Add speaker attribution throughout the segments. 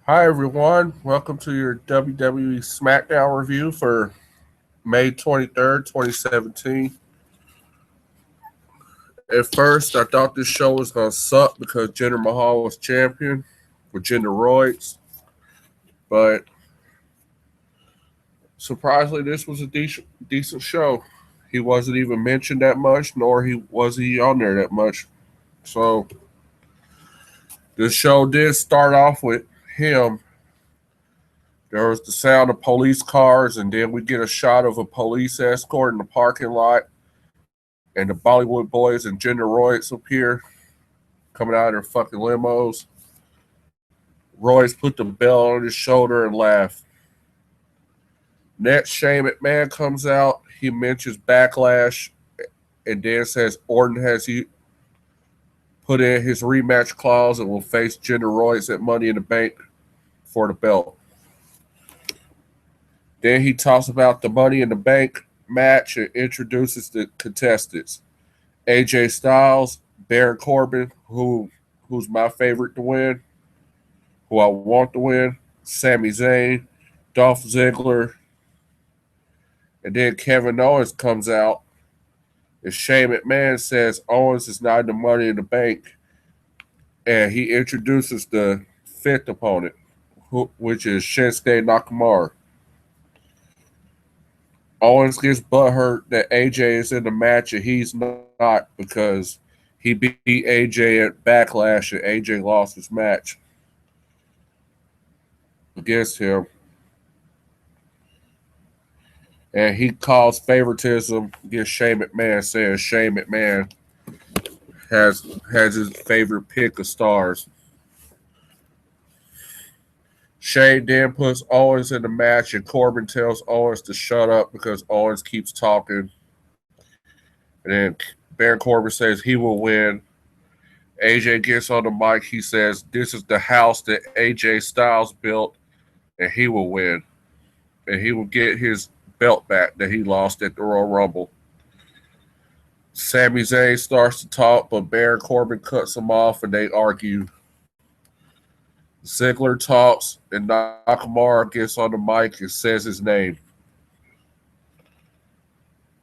Speaker 1: Hi, everyone. Welcome to your WWE SmackDown review for May 23rd, 2017. At first, I thought this show was going to suck because Jinder Mahal was champion with Jinder Royds, but surprisingly, this was a decent show. He wasn't even mentioned that much, nor was he on there that much. So, the show did start off with him. There was the sound of police cars, and then we get a shot of a police escort in the parking lot, and the Bollywood boys and Jinder Royce appear coming out of their fucking limos. Royce put the belt on his shoulder and laughed. Next, Shane McMahon comes out. He mentions Backlash and then says Orton has put in his rematch clause and will face Jinder Royce at Money in the Bank for the belt. Then he talks about the Money in the Bank match and introduces the contestants. AJ Styles, Baron Corbin, who's my favorite to win, who I want to win, Sami Zayn, Dolph Ziggler, and then Kevin Owens comes out. And Shane McMahon says Owens is not in the Money in the Bank, and he introduces the fifth opponent, which is Shinsuke Nakamura. Owens gets butthurt that AJ is in the match and he's not because he beat AJ at Backlash and AJ lost his match against him. And he calls favoritism against Shane McMahon, saying Shane McMahon has his favorite pick of stars. Shane then puts Owens in the match, and Corbin tells Owens to shut up because Owens keeps talking. And then Baron Corbin says he will win. AJ gets on the mic. He says this is the house that AJ Styles built, and he will win. And he will get his belt back that he lost at the Royal Rumble. Sami Zayn starts to talk, but Baron Corbin cuts him off, and they argue. Ziggler talks, and Nakamura gets on the mic and says his name.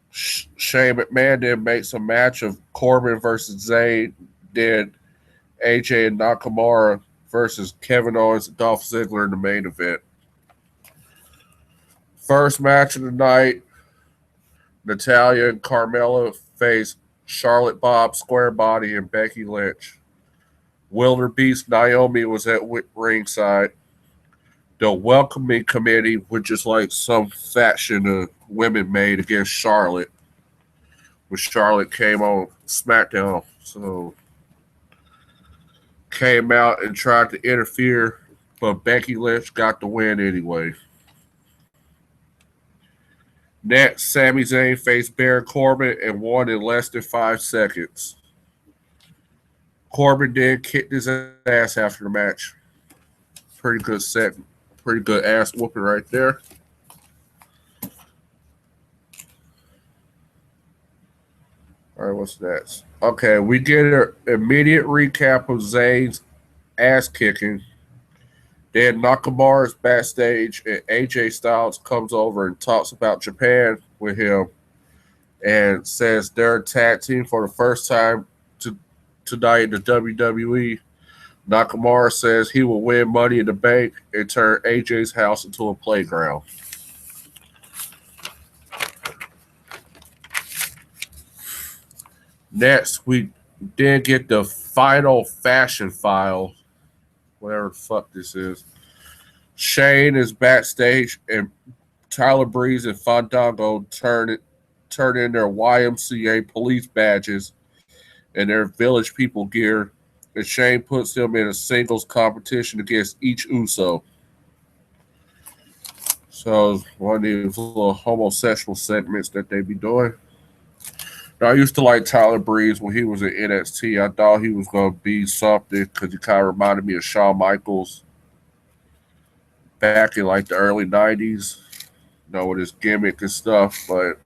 Speaker 1: Shane McMahon then makes a match of Corbin versus Zayn, then AJ and Nakamura versus Kevin Owens and Dolph Ziggler in the main event. First match of the night, Natalya and Carmella face Charlotte Bob, Square Body, and Becky Lynch. Wilder Beast Naomi was at ringside. The welcoming committee, which is like some faction of women made against Charlotte, when Charlotte came on SmackDown. So came out and tried to interfere, but Becky Lynch got the win anyway. Next, Sami Zayn faced Baron Corbin and won in less than 5 seconds. Corbin then kicked his ass after the match. Pretty good set. Pretty good ass whooping right there. All right, what's next? Okay, we get an immediate recap of Zayn's ass kicking. Then Nakamura's backstage, and AJ Styles comes over and talks about Japan with him and says they're a tag team for the first time tonight in the WWE. Nakamura says he will win Money in the Bank and turn AJ's house into a playground. Next, we then get the final fashion file, whatever the fuck this is. Shane is backstage, and Tyler Breeze and Fandango turn in their YMCA police badges and their Village People gear, and Shane puts them in a singles competition against each Uso. So one of these little homosexual segments that they be doing. Now, I used to like Tyler Breeze when he was in NXT. I thought he was going to be something because he kind of reminded me of Shawn Michaels back in like the early 90s, with his gimmick and stuff. But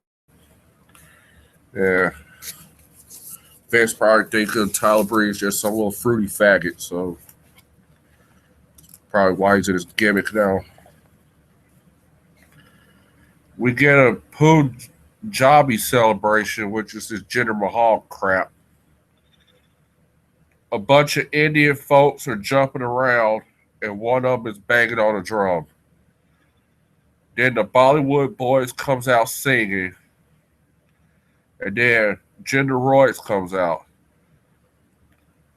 Speaker 1: yeah, Vince probably thinking Tyler Breeze just some little fruity faggot. So Probably why he's in his gimmick now. We get a Punjabi celebration, which is this Jinder Mahal crap. A bunch of Indian folks are jumping around, and one of them is banging on a drum. Then the Bollywood boys comes out singing, and then Jinder Royce comes out.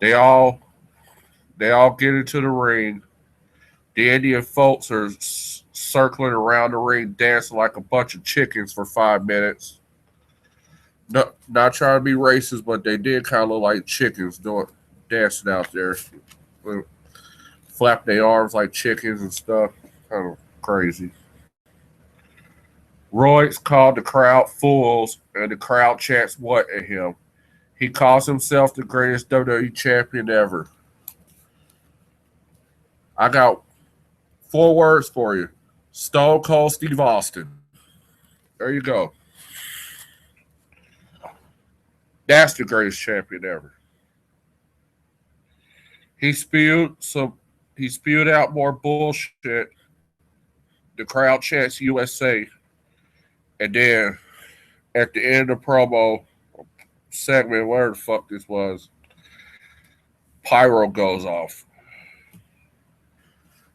Speaker 1: They all get into the ring. The Indian folks are circling around the ring, dancing like a bunch of chickens for 5 minutes. No, not trying to be racist, but they did kind of look like chickens doing dancing out there, flapping their arms like chickens and stuff. Kind of crazy. Royce called the crowd fools, and the crowd chants what at him. He calls himself the greatest WWE champion ever. I got 4 words for you: Stone Cold Steve Austin. There you go. That's the greatest champion ever. He spewed some. He spewed out more bullshit. The crowd chants USA, and then at the end of the promo segment, where the fuck this was, pyro goes off.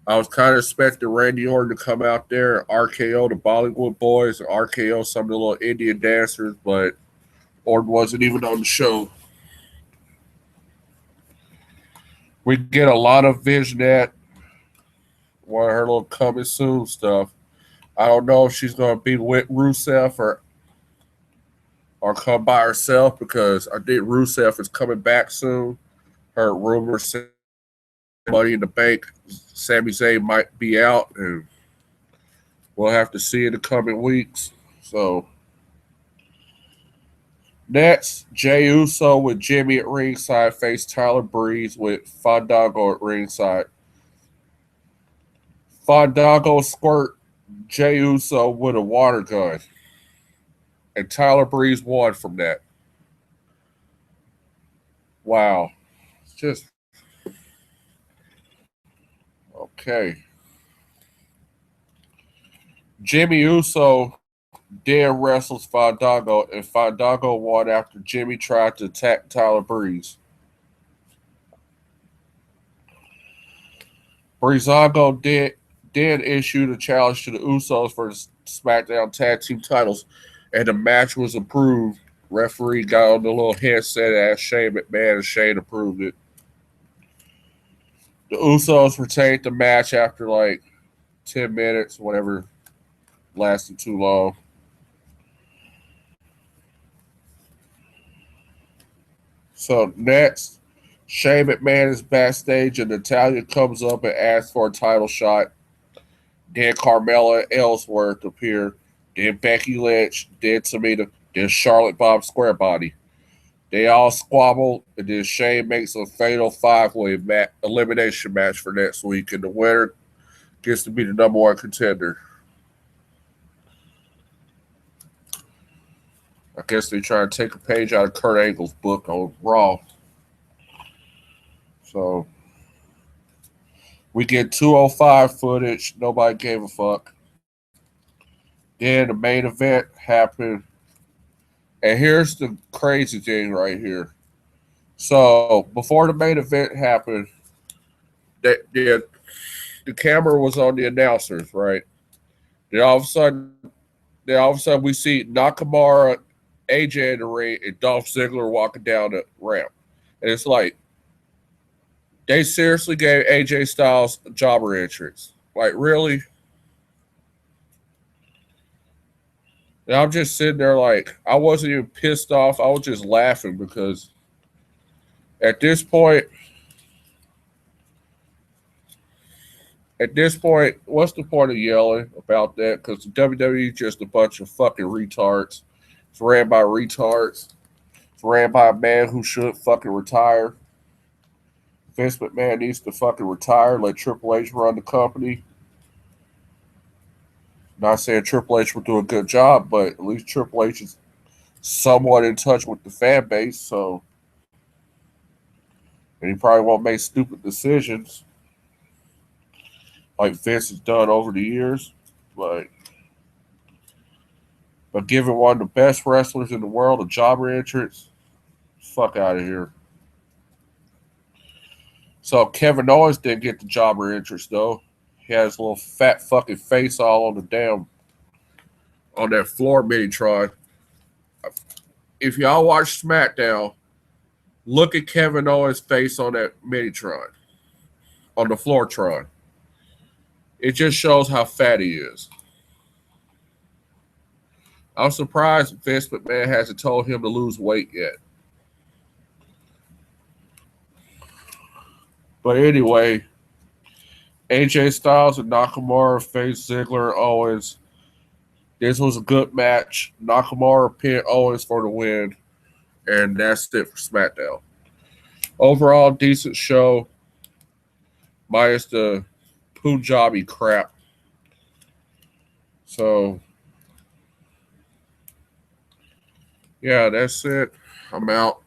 Speaker 1: I was kind of expecting Randy Orton to come out there and RKO the Bollywood boys and RKO some of the little Indian dancers, but Orton wasn't even on the show. We get a lot of Visionette, one of her little coming soon stuff. I don't know if she's going to be with Rusev or come by herself because I think Rusev is coming back soon. Heard rumors saying Money in the Bank, Sami Zayn might be out, and we'll have to see in the coming weeks. So next, Jey Uso with Jimmy at ringside face Tyler Breeze with Fandango at ringside. Fandango squirt Jey Uso with a water gun, and Tyler Breeze won from that. Wow. It's just okay. Jimmy Uso then wrestles Fandango, and Fandango won after Jimmy tried to attack Tyler Breeze. Breezango then issued a challenge to the Usos for the SmackDown Tag Team titles, and the match was approved. Referee got on the little headset and asked Shane McMahon, and Shane approved it. The Usos retained the match after like 10 minutes, whatever lasted too long. So next, Shane McMahon is backstage, and Natalya comes up and asks for a title shot. Then Carmella and Ellsworth appear. Then Becky Lynch. Then Tamina. Then Charlotte Bob Squarebody. They all squabble, and then Shane makes a fatal 5-way elimination match for next week, and the winner gets to be the number 1 contender. I guess they try to take a page out of Kurt Angle's book on Raw. So we get 205 footage. Nobody gave a fuck. Then the main event happened. And here's the crazy thing right here. So before the main event happened, the camera was on the announcers, right? Then all of a sudden we see Nakamura, AJ in the ring, and Dolph Ziggler walking down the ramp. And it's like, they seriously gave AJ Styles a jobber entrance. Like, really? And I'm just sitting there like, I wasn't even pissed off. I was just laughing because at this point, what's the point of yelling about that? Because the WWE is just a bunch of fucking retards. It's ran by retards. It's ran by a man who should fucking retire. Vince McMahon needs to fucking retire. Let Triple H run the company. Not saying Triple H will do a good job, but at least Triple H is somewhat in touch with the fan base. So, and he probably won't make stupid decisions. like Vince has done over the years. Like, but giving one of the best wrestlers in the world a jobber entrance, fuck out of here. So Kevin Owens didn't get the jobber entrance though. He had his little fat fucking face all on the damn on that floor mini-tron. If y'all watch SmackDown, look at Kevin Owens' face on that mini-tron, on the floor-tron. It just shows how fat he is. I'm surprised Vince McMahon hasn't told him to lose weight yet. But anyway, AJ Styles and Nakamura faced Ziggler and Owens. This was a good match. Nakamura pinned Owens for the win. And that's it for SmackDown. Overall, decent show. Minus the Punjabi crap. So, yeah, that's it. I'm out.